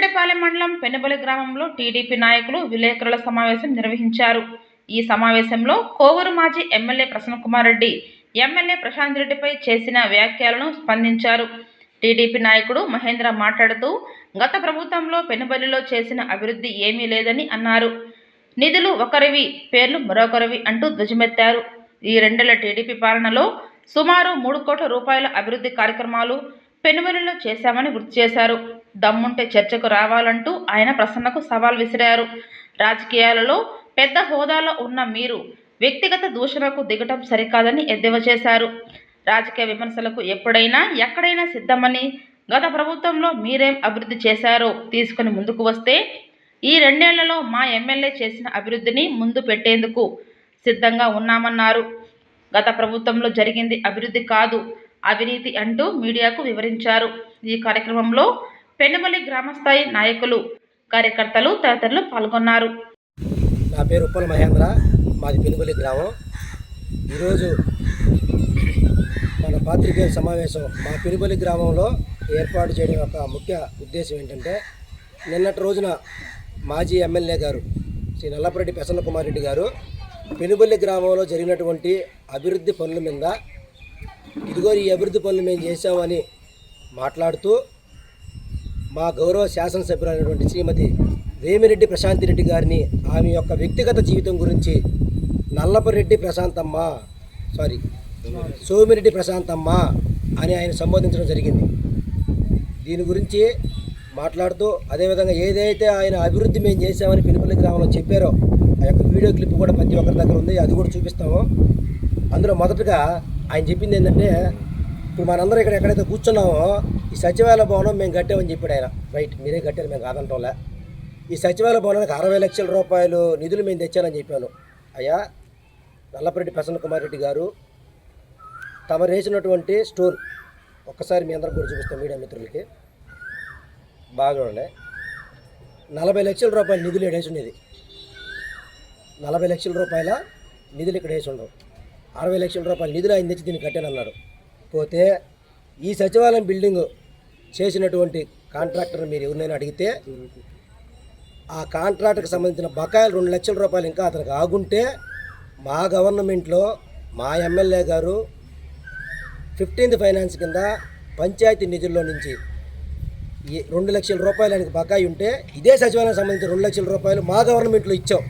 బుచ్చిరెడ్డిపాలెం మండలం పెనుబలి గ్రామంలో టీడీపీ నాయకులు విలేకరుల సమావేశం నిర్వహించారు. ఈ సమావేశంలో కోవూరు మాజీ ఎమ్మెల్యే ప్రసన్నకుమార్ రెడ్డి ఎమ్మెల్యే ప్రశాంత్ రెడ్డిపై చేసిన వ్యాఖ్యలను స్పందించారు. టీడీపీ నాయకుడు మహేంద్ర మాట్లాడుతూ గత ప్రభుత్వంలో పెనుబలిలో చేసిన అభివృద్ధి ఏమీ లేదని అన్నారు. నిధులు ఒకరివి, పేర్లు మరొకరివి అంటూ ధ్వజమెత్తారు. ఈ రెండేళ్ల టీడీపీ పాలనలో సుమారు 3 కోట్ల రూపాయల అభివృద్ధి కార్యక్రమాలు పెనుబలిలో చేశామని గుర్తు చేశారు. దమ్ముంటే చర్చకు రావాలంటూ ఆయన ప్రసన్నకు సవాల్ విసిరారు. రాజకీయాలలో పెద్ద హోదాలో ఉన్న మీరు వ్యక్తిగత దూషణకు దిగటం సరికాదని ఎద్దేవా చేశారు. రాజకీయ విమర్శలకు ఎప్పుడైనా ఎక్కడైనా సిద్ధమని, గత ప్రభుత్వంలో మీరేం అభివృద్ధి చేశారో తీసుకుని ముందుకు వస్తే ఈ 2 ఏళ్లలో మా ఎమ్మెల్యే చేసిన అభివృద్ధిని ముందు పెట్టేందుకు సిద్ధంగా ఉన్నామన్నారు. గత ప్రభుత్వంలో జరిగింది అభివృద్ధి కాదు, అవినీతి అంటూ మీడియాకు వివరించారు. ఈ కార్యక్రమంలో పెనుబలి గ్రామస్థాయి నాయకులు, కార్యకర్తలు తదితరులు పాల్గొన్నారు. నా పేరు ఉప్పల మహేంద్ర, మాది పెనుబలి గ్రామం. ఈరోజు మన పాత్రికేయ సమావేశం మా పెనుబలి గ్రామంలో ఏర్పాటు చేయడం యొక్క ముఖ్య ఉద్దేశం ఏంటంటే, నిన్నటి రోజున మాజీ ఎమ్మెల్యే గారు శ్రీ నల్లపరెడ్డి ప్రసన్నకుమార్ రెడ్డి గారు పెనుబలి గ్రామంలో జరిగినటువంటి అభివృద్ధి పనుల మీద ఇదిగో ఈ అభివృద్ధి పనులు మేము చేశామని మాట్లాడుతూ మా గౌరవ శాసనసభ్యులైనటువంటి శ్రీమతి వేమిరెడ్డి ప్రశాంతి రెడ్డి గారిని ఆమె యొక్క వ్యక్తిగత జీవితం గురించి సోమిరెడ్డి ప్రశాంతమ్మ అని ఆయన సంబోధించడం జరిగింది. దీని గురించి మాట్లాడుతూ అదేవిధంగా ఏదైతే ఆయన అభివృద్ధి మేము చేశామని పెనుబలి గ్రామంలో చెప్పారో ఆ యొక్క వీడియో క్లిప్ కూడా ప్రతి ఒక్కరి దగ్గర ఉంది, అది కూడా చూపిస్తాము. అందులో మొదటగా ఆయన చెప్పింది ఏంటంటే, ఇప్పుడు మనందరం ఇక్కడ ఎక్కడైతే కూర్చున్నామో ఈ సచివాలయ భవనం మేము కట్టామని చెప్పాడు ఆయన. రైట్, మీరే కట్టారు, మేము కాదంటోలే. ఈ సచివాలయ భవనానికి 60 లక్షల రూపాయలు నిధులు మేము తెచ్చానని చెప్పాను. అయ్యా, నల్లపరెడ్డి ప్రసన్నకుమార్ రెడ్డి గారు తమరు వేసినటువంటి స్టోన్ ఒక్కసారి మీ అందరికి కూడా చూపిస్తాం మీడియా మిత్రులకి. బాగా చూడండి, 40 లక్షల రూపాయల నిధులు ఇక్కడ వేసి ఉండేది. 40 లక్షల రూపాయల నిధులు ఇక్కడ వేసి ఉండవు. 60 లక్షల రూపాయల నిధులు ఆయన తెచ్చి దీన్ని కట్టానన్నాడు. పోతే ఈ సచివాలయం బిల్డింగ్ చేసినటువంటి కాంట్రాక్టర్ మీరు ఎవరినైనా అడిగితే ఆ కాంట్రాక్టర్కి సంబంధించిన బకాయిలు 2 లక్షల రూపాయలు ఇంకా అతనికి ఆగుంటే మా గవర్నమెంట్లో మా ఎమ్మెల్యే గారు 15th ఫైనాన్స్ కింద పంచాయతీ నిధుల్లో నుంచి ఈ 2 లక్షల రూపాయలు ఆయనకి బకాయి ఉంటే ఇదే సచివాలయం సంబంధించిన 2 లక్షల రూపాయలు మా గవర్నమెంట్లో ఇచ్చాం.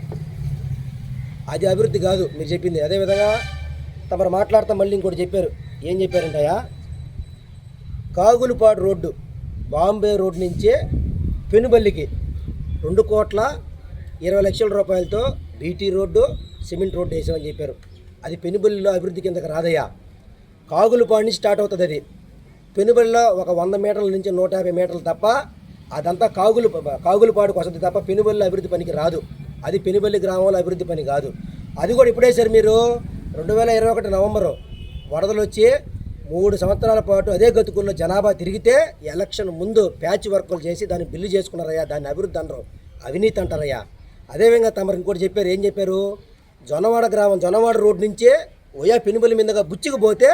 అది అభివృద్ధి కాదు మీరు చెప్పింది. అదేవిధంగా తమరు మాట్లాడుతూ మళ్ళీ ఇంకోటి చెప్పారు. ఏం చెప్పారంటయా, కాగులపాడు రోడ్డు బాంబే రోడ్డు నుంచే పెనుబల్లికి 2,20 లక్షల రూపాయలతో బీటీ రోడ్డు, సిమెంట్ రోడ్డు వేసామని చెప్పారు. అది పెనుబల్లిలో అభివృద్ధి కిందకి రాదయ్యా. కాగులపాడు నుంచి స్టార్ట్ అవుతుంది. అది పెనుబల్లిలో ఒక 100 మీటర్ల నుంచి 150 మీటర్లు తప్ప అదంతా కాగులపాడుకు వస్తుంది తప్ప పెనుబల్లి అభివృద్ధి పనికి రాదు. అది పెనుబల్లి గ్రామంలో అభివృద్ధి పని కాదు. అది కూడా ఇప్పుడే సార్ మీరు 2021 నవంబరు వరదలు వచ్చి 3 సంవత్సరాల పాటు అదే గతుకుల్లో జనాభా తిరిగితే ఎలక్షన్ ముందు ప్యాచ్ వర్కులు చేసి దాన్ని బిల్లు చేసుకున్నారయ్యా. దాన్ని అభివృద్ధి అనరు, అవినీతి అంటారయ్యా. అదేవిధంగా తమరు ఇంకోటి చెప్పారు. ఏం చెప్పారు, జొన్నవాడ రోడ్డు నుంచే ఓయా పెనుబల్లి మీదగా బుచ్చికి పోతే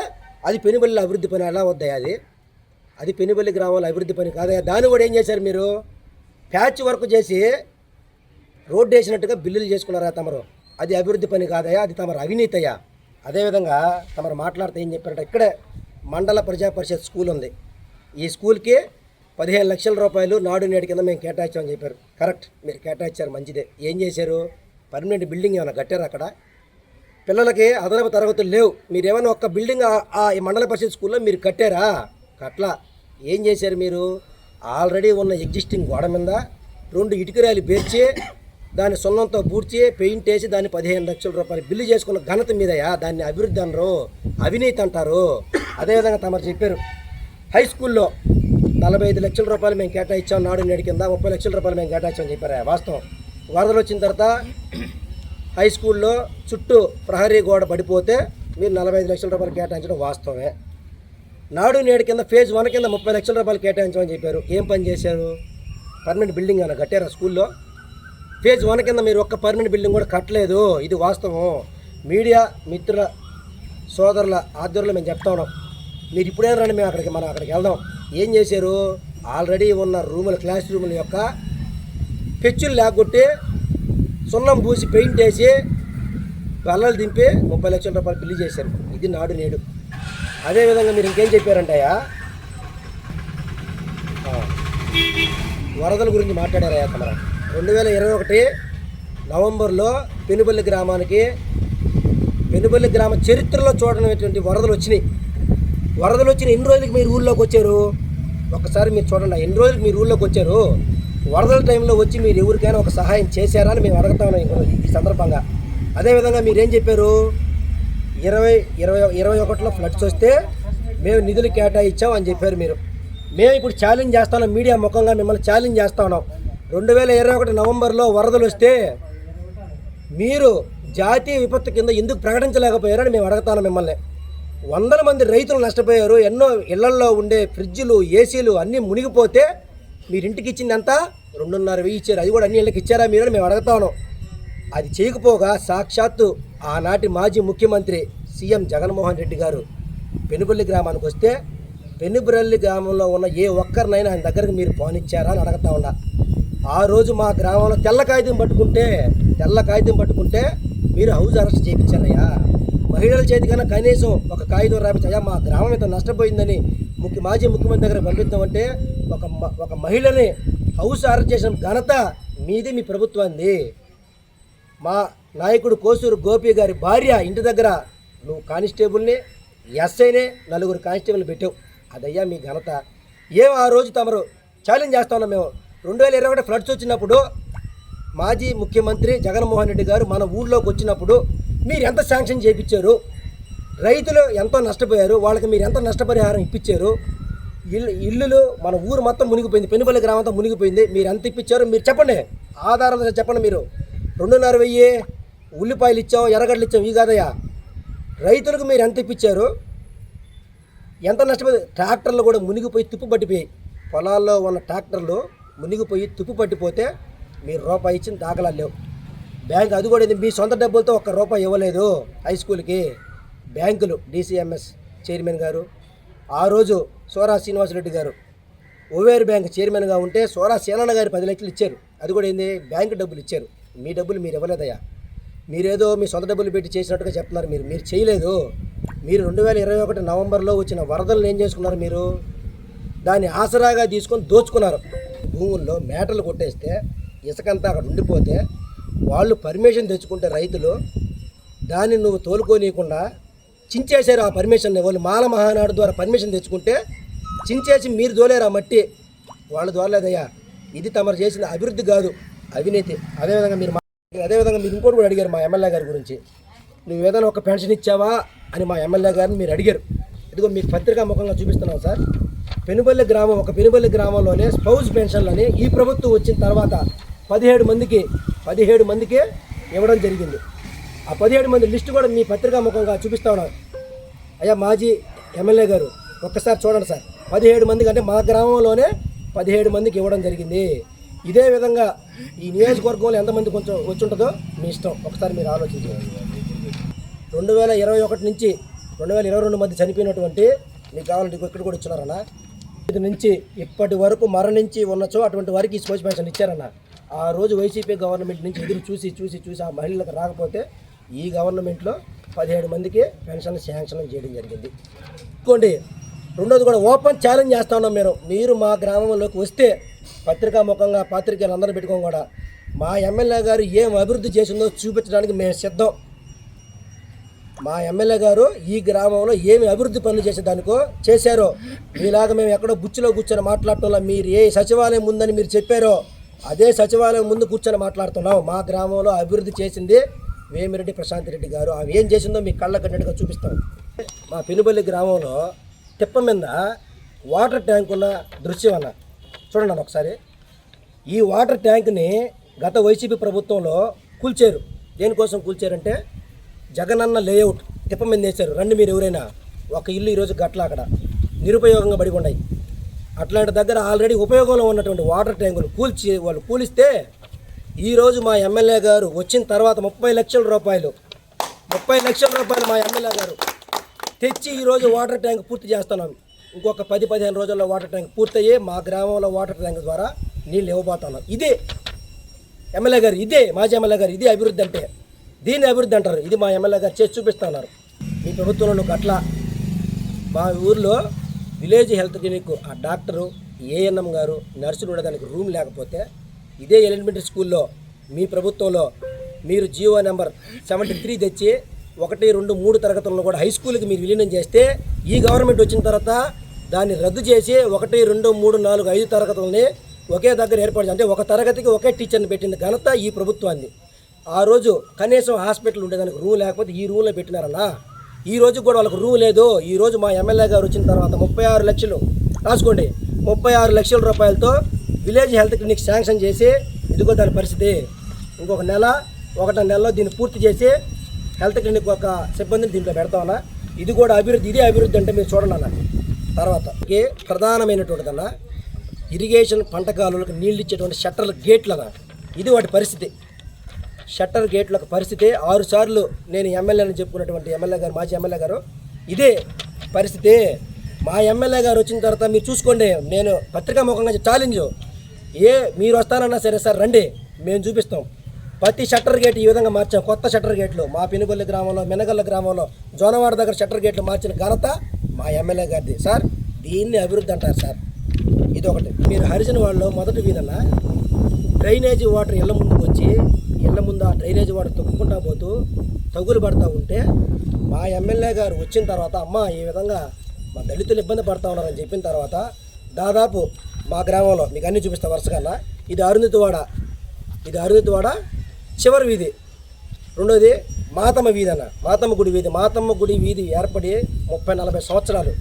అది పెనుబల్లి అభివృద్ధి పని ఎలా వద్దయా? అది పెనుబల్లి గ్రామంలో అభివృద్ధి పని కాదయ్యా. దాన్ని కూడా ఏం చేశారు మీరు, ప్యాచ్ వర్క్ చేసి రోడ్డు వేసినట్టుగా బిల్లులు చేసుకున్నారా తమరు. అది అభివృద్ధి పని కాదయ్యా, అది తమరు అవినీతి అయ్యా. అదేవిధంగా తమరు మాట్లాడితే ఏం చెప్పారంటే, ఇక్కడే మండల ప్రజా పరిషత్ స్కూల్ ఉంది. ఈ స్కూల్కి 15 లక్షల రూపాయలు నాడు నేడు కింద మేము కేటాయించామని చెప్పారు. కరెక్ట్, మీరు కేటాయించారు, మంచిదే. ఏం చేశారు, పర్మనెంట్ బిల్డింగ్ ఏమైనా కట్టారు? అక్కడ పిల్లలకి అదనపు తరగతులు లేవు. మీరు ఏమైనా ఒక్క బిల్డింగ్ ఆ మండల పరిషత్ స్కూల్లో మీరు కట్టారా? కట్లా. ఏం చేశారు మీరు, ఆల్రెడీ ఉన్న ఎగ్జిస్టింగ్ గోడ మీద 2 ఇటుకరాలు పేర్చి దాన్ని సున్నంతో పూడ్చి పెయింట్ వేసి దాన్ని 15 లక్షల రూపాయలు బిల్లు చేసుకున్న ఘనత మీదయా. దాన్ని అభివృద్ధి అనరు, అవినీతి అంటారు. అదేవిధంగా తమరు చెప్పారు, హై స్కూల్లో 45 లక్షల రూపాయలు మేము కేటాయించాం నాడు నేడు కింద, 30 లక్షల రూపాయలు మేము కేటాయించామని చెప్పారా. వాస్తవం. వరదలు వచ్చిన తర్వాత హై స్కూల్లో చుట్టూ ప్రహరీ గోడ పడిపోతే మీరు 45 లక్షల రూపాయలు కేటాయించడం వాస్తవమే. నాడు నేడు కింద ఫేజ్ 1 కింద 30 లక్షల రూపాయలు కేటాయించమని చెప్పారు. ఏం పని చేశారు, పర్మనెంట్ బిల్డింగ్ ఏమైనా కట్టారా స్కూల్లో? ఫేజ్ 1 కింద మీరు ఒక్క పర్మనెంట్ బిల్డింగ్ కూడా కట్టలేదు. ఇది వాస్తవం. మీడియా మిత్రుల సోదరుల ఆధ్వర్యంలో మేము చెప్తా ఉన్నాం. మీరు ఇప్పుడే రండి, మనం అక్కడికి వెళ్దాం. ఏం చేశారు, ఆల్రెడీ ఉన్న రూములు క్లాస్ రూముల యొక్క పెచ్చులు లేకొట్టి సున్నం పూసి పెయింట్ వేసి బల్లలు దింపి 30 లక్షల రూపాయలు బిల్లు చేశారు. ఇది నాడు నేడు. అదేవిధంగా మీరు ఇంకేం చెప్పారంటయ్యా, వరదల గురించి మాట్లాడారయ్యా తమరా. 2021 నవంబర్లో పెనుబల్లి గ్రామ చరిత్రలో చూడనటువంటి వరదలు వచ్చినాయి. వరదలు వచ్చిన ఎన్ని రోజులకి మీరు ఊళ్ళోకి వచ్చారు? ఒక్కసారి మీరు చూడండి, ఎన్ని రోజులకి మీరు ఊళ్ళోకి వచ్చారు? వరదల టైంలో వచ్చి మీరు ఎవరికైనా ఒక సహాయం చేశారా అని మేము అడుగుతా ఉన్నాం ఈ సందర్భంగా. అదేవిధంగా మీరేం చెప్పారు, 2021లో ఫ్లడ్స్ వస్తే మేము నిధులు కేటాయించాం అని చెప్పారు మీరు. మేము ఇప్పుడు ఛాలెంజ్ చేస్తున్నాం, మీడియా ముఖంగా మిమ్మల్ని ఛాలెంజ్ చేస్తా ఉన్నాం. 2021 నవంబర్లో వరదలు వస్తే మీరు జాతీయ విపత్తు కింద ఎందుకు ప్రకటించలేకపోయారని మేము అడుగుతాను మిమ్మల్ని. వందల మంది రైతులు నష్టపోయారు. ఎన్నో ఇళ్లల్లో ఉండే ఫ్రిడ్జ్లు, ఏసీలు అన్నీ మునిగిపోతే మీరు ఇంటికి ఇచ్చింది ఎంత? 2,500 ఇచ్చారు. అది కూడా అన్ని ఇళ్ళకి ఇచ్చారా మీరు అని మేము అడుగుతాను. అది చేయకపోగా సాక్షాత్తు ఆనాటి మాజీ ముఖ్యమంత్రి సీఎం జగన్మోహన్ రెడ్డి గారు పెనుబల్లి గ్రామానికి వస్తే పెనుబల్లి గ్రామంలో ఉన్న ఏ ఒక్కరినైనా ఆయన దగ్గరికి మీరు పోనిచ్చారా అని అడుగుతా ఉన్నా. ఆ రోజు మా గ్రామంలో తెల్ల కాగితం పట్టుకుంటే మీరు హౌస్ అరెస్ట్ చేయించారయ్యా. మహిళల చేతికన్నా కనీసం ఒక కాగితం రాపించయ్యా, మా గ్రామం ఇంత నష్టపోయిందని మాజీ ముఖ్యమంత్రి దగ్గర పంపిద్దామంటే ఒక మహిళని హౌస్ అరెస్ట్ చేసిన ఘనత మీది, మీ ప్రభుత్వాన్ని. మా నాయకుడు కోసూరు గోపి గారి భార్య ఇంటి దగ్గర నువ్వు కానిస్టేబుల్ని, ఎస్ఐనే 4 కానిస్టేబుల్ని పెట్టావు. అదయ్యా మీ ఘనత. ఆ రోజు తమరు ఛాలెంజ్ చేస్తా ఉన్నాం మేము. 2021 ఫ్లడ్స్ వచ్చినప్పుడు మాజీ ముఖ్యమంత్రి జగన్మోహన్ రెడ్డి గారు మన ఊళ్ళోకి వచ్చినప్పుడు మీరు ఎంత శాంక్షన్ చేయించారు? రైతులు ఎంతో నష్టపోయారు, వాళ్ళకి మీరు ఎంత నష్టపరిహారం ఇప్పించారు? ఇల్లులు మన ఊరు మొత్తం మునిగిపోయింది, పెనుబల్లి గ్రామం అంతా మునిగిపోయింది. మీరు ఎంత ఇప్పించారు మీరు చెప్పండి, ఆధారాలతో చెప్పండి. మీరు 2,500 ఉల్లిపాయలు ఇచ్చాం, ఎర్రగడ్డలు ఇచ్చాం, ఈ కాదయ్యా. రైతులకు మీరు ఎంత ఇప్పించారు? ఎంత నష్టపోయి ట్రాక్టర్లు కూడా మునిగిపోయి తుప్పు పట్టిపోయాయి. పొలాల్లో ఉన్న ట్రాక్టర్లు మునిగిపోయి తుప్పు పట్టిపోతే మీరు రూపాయి ఇచ్చిన దాఖలాలు లేవు. బ్యాంక్ అది కూడా మీ సొంత డబ్బులతో ₹1 ఇవ్వలేదు హై స్కూల్కి. బ్యాంకులు DCMS చైర్మన్ గారు, ఆ రోజు సోరా శ్రీనివాసరెడ్డి గారు ఓవేర్ బ్యాంక్ చైర్మన్గా ఉంటే సోరా సేనన్న గారు 10 లక్షలు ఇచ్చారు. అది కూడా ఏంది, బ్యాంకు డబ్బులు ఇచ్చారు. మీ డబ్బులు మీరు ఇవ్వలేదయ్యా. మీరేదో మీ సొంత డబ్బులు పెట్టి చేసినట్టుగా చెప్తున్నారు. మీరు చేయలేదు. మీరు 2021 నవంబర్లో వచ్చిన వరదలను ఏం చేసుకున్నారు? మీరు దాన్ని ఆసరాగా తీసుకొని దోచుకున్నారు. భూముల్లో మేటలు కొట్టేస్తే ఇసుకంతా అక్కడ ఉండిపోతే వాళ్ళు పర్మిషన్ తెచ్చుకుంటే రైతులు దాన్ని నువ్వు తోలుకోనీయకుండా చించేశారు. ఆ పర్మిషన్ని వాళ్ళు మాల మహానాడు ద్వారా పర్మిషన్ తెచ్చుకుంటే చించేసి మీరు దోలేరా మట్టి, వాళ్ళు దోలేదయ్యా. ఇది తమరు చేసిన అభివృద్ధి కాదు, అవినీతి. అదేవిధంగా మీరు ఇంకోటి కూడా అడిగారు మా ఎమ్మెల్యే గారి గురించి. నువ్వు ఏదైనా ఒక పెన్షన్ ఇచ్చావా అని మా ఎమ్మెల్యే గారిని మీరు అడిగారు. ఇదిగో మీకు పత్రికా ముఖంగా చూపిస్తున్నాం సార్. పెనుబల్లి గ్రామంలోనే స్పౌస్ పెన్షన్లని ఈ ప్రభుత్వం వచ్చిన తర్వాత 17 మందికి ఇవ్వడం జరిగింది. ఆ 17 మంది లిస్టు కూడా మీ పత్రికా ముఖంగా చూపిస్తా ఉన్నాను. అయ్యా మాజీ ఎమ్మెల్యే గారు ఒక్కసారి చూడండి సార్. 17 మందికి అంటే మా గ్రామంలోనే 17 మందికి ఇవ్వడం జరిగింది. ఇదే విధంగా ఈ నియోజకవర్గంలో ఎంతమంది కొంచెం వచ్చి ఉంటుందో మీ ఇష్టం, ఒకసారి మీరు ఆలోచించండి. 2021 నుంచి 2022 మధ్య చనిపోయినటువంటి మీకు కావాలంటే ఇక్కడ కూడా ఇచ్చినారన్న. ఇది నుంచి ఇప్పటి వరకు మరణించి ఉన్నచో అటువంటి వారికి ఈ స్పోర్ట్స్ పెన్షన్ ఇచ్చారన్న. ఆ రోజు వైసీపీ గవర్నమెంట్ నుంచి ఎదురు చూసి ఆ మహిళలకు రాకపోతే ఈ గవర్నమెంట్లో 17 మందికి పెన్షన్ శాంక్షన్ చేయడం జరిగింది. ఇంకోండి, రెండోది కూడా ఓపెన్ ఛాలెంజ్ చేస్తా ఉన్నాం. మీరు మా గ్రామంలోకి వస్తే పత్రికా ముఖంగా పాత్రికేయులు అందరూ పెట్టుకోం కూడా మా ఎమ్మెల్యే గారు ఏం అభివృద్ధి చేసిందో చూపించడానికి మేము సిద్ధం. మా ఎమ్మెల్యే గారు ఈ గ్రామంలో ఏమి అభివృద్ధి పనులు చేశారో మీలాగా మేము ఎక్కడో బుచ్చిలో కూర్చొని మాట్లాడటంలో మీరు ఏ సచివాలయం ఉందని మీరు చెప్పారో అదే సచివాలయం ముందు కూర్చొని మాట్లాడుతున్నాం. మా గ్రామంలో అభివృద్ధి చేసింది వేమిరెడ్డి ప్రశాంత్ రెడ్డి గారు. అవి ఏం చేసిందో మీకు కళ్ళ కట్టినట్టుగా చూపిస్తాం. మా పెనుబల్లి గ్రామంలో తిప్ప మీద వాటర్ ట్యాంక్ ఉన్న దృశ్యం అన్న చూడండి అన్న ఒకసారి. ఈ వాటర్ ట్యాంక్ని గత వైసీపీ ప్రభుత్వంలో కూల్చారు. దేనికోసం కూల్చారంటే జగనన్న లేఅవుట్ తిప్ప మీద వేశారు. రండి మీరు ఎవరైనా, ఒక ఇల్లు ఈరోజు గట్ల అక్కడ నిరుపయోగంగా పడి ఉన్నాయి. అట్లాంటి దగ్గర ఆల్రెడీ ఉపయోగంలో ఉన్నటువంటి వాటర్ ట్యాంకులు వాళ్ళు కూలిస్తే ఈరోజు మా ఎమ్మెల్యే గారు వచ్చిన తర్వాత 30 లక్షల రూపాయలు మా ఎమ్మెల్యే గారు తెచ్చి ఈరోజు వాటర్ ట్యాంక్ పూర్తి చేస్తున్నాం. ఇంకొక 10-15 రోజుల్లో వాటర్ ట్యాంక్ పూర్తయ్యి మా గ్రామంలో వాటర్ ట్యాంక్ ద్వారా నీళ్ళు ఇవ్వబోతున్నాం. ఇదే ఎమ్మెల్యే గారు, ఇదే మాజీ ఎమ్మెల్యే గారు, ఇదే అభివృద్ధి అంటే. దీన్ని అభివృద్ధి అంటారు. ఇది మా ఎమ్మెల్యే గారు చేసి చూపిస్తున్నారు. మీ ప్రభుత్వంలో అట్లా మా ఊర్లో విలేజ్ హెల్త్ క్లినిక్ ఆ డాక్టరు, ఏఎన్ఎం గారు, నర్సులు ఉండడానికి రూమ్ లేకపోతే ఇదే ఎలిమెంటరీ స్కూల్లో మీ ప్రభుత్వంలో మీరు జియో నెంబర్ 73 తెచ్చి 1, 2, 3 తరగతులను కూడా హై స్కూల్కి మీరు విలీనం చేస్తే ఈ గవర్నమెంట్ వచ్చిన తర్వాత దాన్ని రద్దు చేసి 1, 2, 3, 4, 5 తరగతులని ఒకే దగ్గర ఏర్పాటు, అంటే ఒక తరగతికి ఒకే టీచర్ని పెట్టింది ఘనత ఈ ప్రభుత్వాన్ని. ఆ రోజు కనీసం హాస్పిటల్ ఉండేదానికి రూమ్ లేకపోతే ఈ రూమ్లో పెట్టినారన్నా. ఈ రోజు కూడా వాళ్ళకు రూమ్ లేదు. ఈ రోజు మా ఎమ్మెల్యే గారు వచ్చిన తర్వాత 36 లక్షలు రాసుకోండి, 36 లక్షల రూపాయలతో విలేజ్ హెల్త్ క్లినిక్ శాంక్షన్ చేసి ఇదిగో దాని పరిస్థితి. ఇంకొక నెల, 1 నెలలో దీన్ని పూర్తి చేసి హెల్త్ క్లినిక్ ఒక సిబ్బందిని దీంట్లో పెడతామన్నా. ఇది కూడా అభివృద్ధి, ఇదే అభివృద్ధి అంటే మీరు చూడండి అన్న. తర్వాత ప్రధానమైనటువంటిదన్నా ఇరిగేషన్ పంట కాలువలకు నీళ్ళు ఇచ్చేటువంటి షట్టర్ గేట్లన్నా. ఇది వాటి పరిస్థితి. షట్టర్ గేట్ల పరిస్థితి 6 సార్లు నేను ఎమ్మెల్యేని చెప్పుకున్నటువంటి ఎమ్మెల్యే గారు, మాజీ ఎమ్మెల్యే గారు, ఇదే పరిస్థితి. మా ఎమ్మెల్యే గారు వచ్చిన తర్వాత మీరు చూసుకోండి, నేను పత్రికాముఖంగా ఛాలెంజ్, మీరు వస్తానన్నా సరే సార్ రండి, మేము చూపిస్తాం. ప్రతి షట్టర్ గేట్ ఈ విధంగా మార్చాం. కొత్త షట్టర్ గేట్లు మా పెనుగొల్లి గ్రామంలో, మెనగల్ల గ్రామంలో, జోనవాడ దగ్గర షట్టర్ గేట్లు మార్చిన ఘనత మా ఎమ్మెల్యే గారిది. సార్ దీన్ని అభివృద్ధి అంటారు సార్. ఇదొకటి. మీరు హరిజన వాళ్ళలో మొదటి వీధన డ్రైనేజీ వాటర్ ఇళ్ళ ముందుకు వచ్చి ఇళ్ళ ముందు ఆ డ్రైనేజీ వాటర్ తొక్కుకుంటా పోతూ తగులు పడుతూ ఉంటే మా ఎమ్మెల్యే గారు వచ్చిన తర్వాత అమ్మ ఈ విధంగా మా దళితులు ఇబ్బంది పడుతూ ఉన్నారని చెప్పిన తర్వాత దాదాపు మా గ్రామంలో మీకు అన్నీ చూపిస్తా వరుసగా. ఇది అరుంధతివాడ చివరి వీధి. రెండోది మాతమ్మ వీధి అన్న, మాతమ్మ గుడి వీధి. మాతమ్మ గుడి వీధి ఏర్పడి 30-40 సంవత్సరాలు.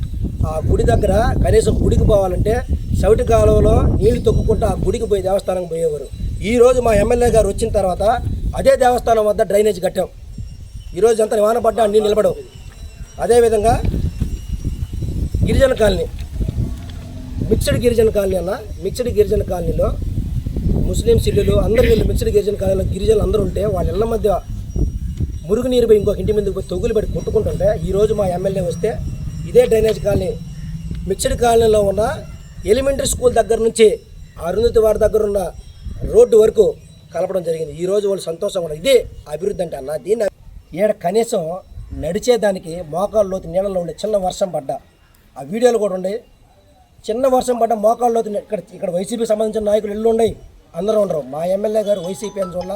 ఆ గుడి దగ్గర కనీసం గుడికి పోవాలంటే చవిటి కాలంలో నీళ్లు తొక్కుకుంటూ ఆ గుడికి పోయి దేవస్థానం పోయేవారు. ఈరోజు మా ఎమ్మెల్యే గారు వచ్చిన తర్వాత అదే దేవస్థానం వద్ద డ్రైనేజ్ కట్టాం. ఈరోజు ఎంత వాన పడ్డా నీళ్ళు నిలబడవు. అదేవిధంగా గిరిజన కాలనీ, మిక్స్డ్ గిరిజన కాలనీ అన్న. మిక్స్డ్ గిరిజన కాలనీలో ముస్లింస్ ఇల్లులు అందరి ఇల్లు మిక్స్డ్ గిరిజన కాలనీలో గిరిజనులు అందరూ ఉంటే వాళ్ళ ఇళ్ళ మధ్య మురుగునీరు పోయి ఇంకొక ఇంటి మీదకి పోయి తొగులు పెట్టి కొట్టుకుంటుంటే ఈరోజు మా ఎమ్మెల్యే వస్తే ఇదే డ్రైనేజ్ కాలనీ మిక్స్డ్ కాలనీలో ఉన్న ఎలిమెంటరీ స్కూల్ దగ్గర నుంచి అరుంధతివాడ దగ్గర ఉన్న రోడ్డు వరకు కలపడం జరిగింది. ఈరోజు వాళ్ళు సంతోషంగా ఉన్నారు. ఇదే అభివృద్ధి అంటే అన్న. దీన్ని ఈడ కనీసం నడిచేదానికి మోకాళ్ళలోతు నీళ్ళలో ఉండే చిన్న వర్షం పడ్డా ఆ వీడియోలు కూడా ఉన్నాయి. చిన్న వర్షం పడ్డ మోకాళ్ళలోతు ఇక్కడ వైసీపీ సంబంధించిన నాయకులు ఇళ్ళు ఉన్నాయి, అందరూ ఉండరు. మా ఎమ్మెల్యే గారు వైసీపీ అని చూడాల,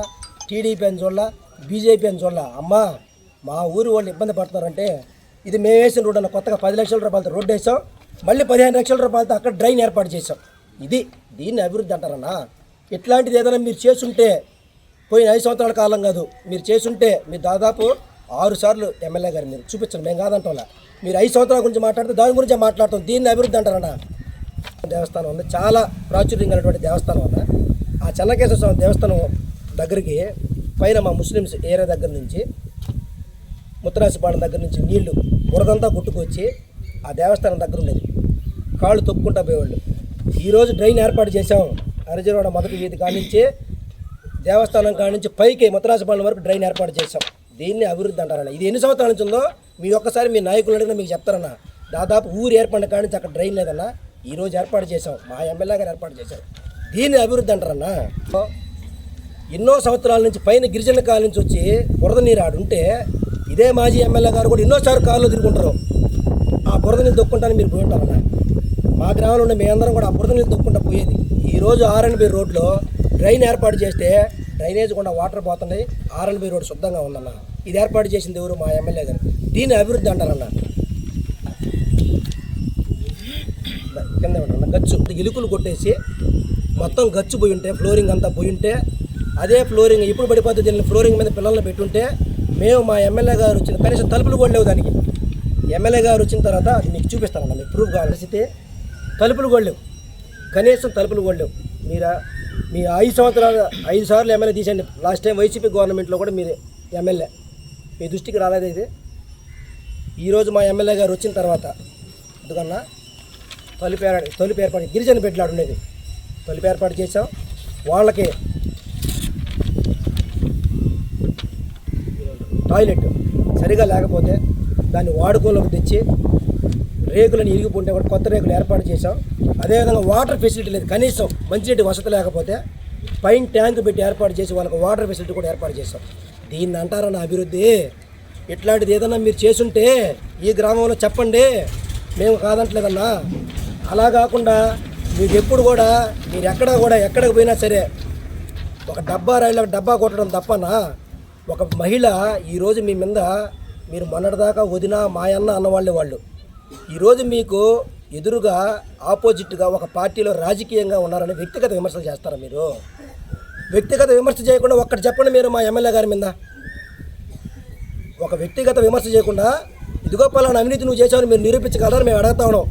టీడీపీ అని చూడాల, బీజేపీ అని చూడాల. అమ్మా మా ఊరు వాళ్ళు ఇబ్బంది పడుతున్నారంటే ఇది మేము వేసిన రోడ్డు అన్న. కొత్తగా 10 లక్షల రూపాయలతో రోడ్డు వేసాం, మళ్ళీ 15 లక్షల రూపాయలతో అక్కడ డ్రైన్ ఏర్పాటు చేసాం. దీన్ని అభివృద్ధి అంటారన్నా. ఇట్లాంటిది ఏదైనా మీరు చేసుంటే పోయిన 5 సంవత్సరాల కాలం కాదు, మీరు చేసుంటే మీరు దాదాపు 6 సార్లు ఎమ్మెల్యే గారు మీరు చూపించండి, మేము కాదంటోలా. మీరు 5 సంవత్సరాల గురించి మాట్లాడితే దాని గురించే మాట్లాడతాం. దీన్ని అభివృద్ధి అంటారన్నా. దేవస్థానం ఉంది, చాలా ప్రాచుర్యం కలిగినటువంటి దేవస్థానం అన్న. ఆ చెన్నకేశ్వర స్వామి దేవస్థానం దగ్గరికి పైన మా ముస్లిమ్స్ ఏరియా దగ్గర నుంచి ముత్తరాసిపాలెం దగ్గర నుంచి నీళ్లు బురదంతా కొట్టుకొచ్చి ఆ దేవస్థానం దగ్గర ఉండేది, కాళ్ళు తొక్కుకుంటా పోయేవాళ్ళు. ఈరోజు డ్రైన్ ఏర్పాటు చేసాం. హరిజనవాడ మొదటి వీధి కానించి దేవస్థానం కానించి పైకి ముత్తరాసిపాలెం వరకు డ్రైన్ ఏర్పాటు చేసాం. దీన్ని అభివృద్ధి అంటారన్న. ఇది ఎన్ని సంవత్సరాల నుంచి ఉందో మీ ఒక్కసారి మీ నాయకులు అడిగినా మీకు చెప్తారన్న. దాదాపు ఊరు ఏర్పడిన కానించి అక్కడ డ్రైన్ లేదన్నా. ఈరోజు ఏర్పాటు చేసాం, మా ఎమ్మెల్యే గారు ఏర్పాటు చేశారు. దీన్ని అభివృద్ధి అంటారన్న. ఎన్నో సంవత్సరాల నుంచి పైన గిరిజన కాలం నుంచి వచ్చి బురద నీరు ఆడుంటే ఇదే మాజీ ఎమ్మెల్యే గారు కూడా ఎన్నోసార్లు కాళ్ళు తిరుగుంటారు. ఆ బురద నీళ్ళు దొక్కుంటాను మీరు పోయి ఉంటారన్న. మా గ్రామంలో ఉండే మేమందరం కూడా ఆ బురద నీళ్ళు దొక్కుంటా పోయేది. ఈరోజు ఆర్ఎన్బి రోడ్లో డ్రైన్ ఏర్పాటు చేస్తే డ్రైనేజ్ కూడా వాటర్ పోతున్నాయి. ఆర్ఎన్బి రోడ్ శుద్ధంగా ఉందన్న. ఇది ఏర్పాటు చేసింది ఎవరు? మా ఎమ్మెల్యే గారు. దీన్ని అభివృద్ధి అంటారన్న. కింద ఉంటారన్న గచ్చు ఇలుకలు కొట్టేసి మొత్తం గచ్చు పోయి ఉంటే ఫ్లోరింగ్ అంతా పోయి ఉంటే అదే ఫ్లోరింగ్ ఇప్పుడు పడిపోతే దీన్ని ఫ్లోరింగ్ మీద పిల్లల్ని పెట్టుంటే మేము మా ఎమ్మెల్యే గారు వచ్చిన కనీసం తలుపులు కూడా లేవు దానికి. ఎమ్మెల్యే గారు వచ్చిన తర్వాత అది మీకు చూపిస్తానన్న, మీకు ప్రూఫ్ కావాల్సి. తలుపులు కూడా లేవు, కనీసం తలుపులు కూడా లేవు. మీ 5 సార్లు ఎమ్మెల్యే తీసేయండి. లాస్ట్ టైం వైసీపీ గవర్నమెంట్లో కూడా మీరు ఎమ్మెల్యే, మీ దృష్టికి రాలేదు ఇది. ఈరోజు మా ఎమ్మెల్యే గారు వచ్చిన తర్వాత ఎందుకన్నా తలుపు ఏర్పాటు గిరిజన బెడ్లాడు ఉండేది, తలుపు ఏర్పాటు చేసాం. వాళ్ళకి టాయిలెట్ సరిగా లేకపోతే దాన్ని వాడుకోలోకి తెచ్చి రేకులను ఇరిగిపోతే కూడా కొత్త రేకులు ఏర్పాటు చేశాం. అదేవిధంగా వాటర్ ఫెసిలిటీ లేదు, కనీసం మంచినీటి వసతి లేకపోతే పైన ట్యాంక్ పెట్టి ఏర్పాటు చేసి వాళ్ళకి వాటర్ ఫెసిలిటీ కూడా ఏర్పాటు చేశాం. దీన్ని అంటారన్న అభివృద్ధి? ఇట్లాంటిది ఏదన్నా మీరు చేసుంటే ఈ గ్రామంలో చెప్పండి, మేము కాదంటలేదన్నా. అలా కాకుండా మీకు ఎప్పుడు కూడా మీరు ఎక్కడికి పోయినా సరే ఒక డబ్బా రైళ్ళ డబ్బా కొట్టడం తప్పనా? ఒక మహిళ ఈరోజు మీ మీద, మీరు మొన్నటిదాకా వదిన మాయన్న అన్నవాళ్ళే వాళ్ళు, ఈరోజు మీకు ఎదురుగా ఆపోజిట్గా ఒక పార్టీలో రాజకీయంగా ఉన్నారని వ్యక్తిగత విమర్శలు చేస్తారా మీరు? వ్యక్తిగత విమర్శ చేయకుండా ఒక్కటి చెప్పండి మీరు మా ఎమ్మెల్యే గారి మీద. ఒక వ్యక్తిగత విమర్శ చేయకుండా ఇదిగో పలానా అవినీతి నువ్వు చేసావని మీరు నిరూపించగలరని మేము అడుగుతా ఉన్నాం.